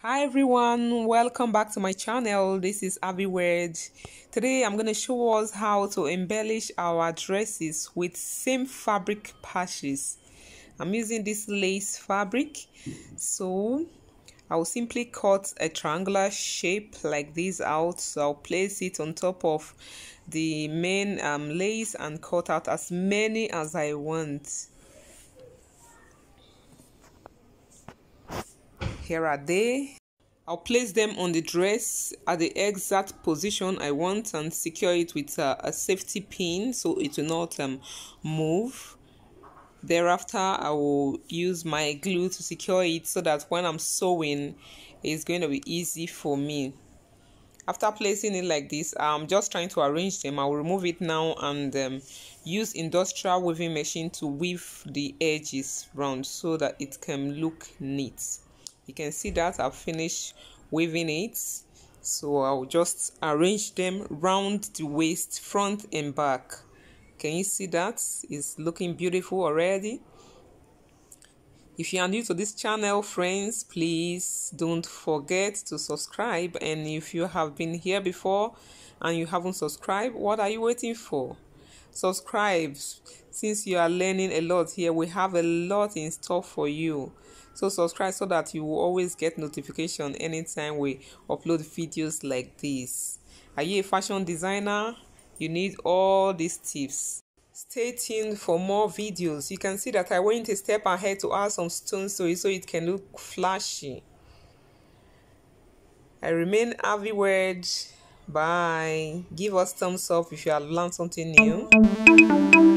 Hi everyone, welcome back to my channel. This is Ahviworld. Today I'm going to show us how to embellish our dresses with same fabric patches. I'm using this lace fabric, so I'll simply cut a triangular shape like this out. So I'll place it on top of the main lace and cut out as many as I want. Here are they. I'll place them on the dress at the exact position I want and secure it with a safety pin so it will not move. Thereafter, I will use my glue to secure it so that when I'm sewing, it's going to be easy for me. After placing it like this, I'm just trying to arrange them. I'll remove it now and use industrial weaving machine to weave the edges round so that it can look neat. You can see that I've finished weaving it, so I'll just arrange them round the waist, front and back. Can you see that? It's looking beautiful already. If you are new to this channel, friends, please don't forget to subscribe. And if you have been here before and you haven't subscribed, what are you waiting for? Subscribe. Since you are learning a lot here, we have a lot in store for you. So subscribe so that you will always get notification anytime we upload videos like this. Are you a fashion designer? You need all these tips. Stay tuned for more videos. You can see that I went a step ahead to add some stones to it so it can look flashy. I remain Ahviworld. Bye. Give us thumbs up if you have learned something new.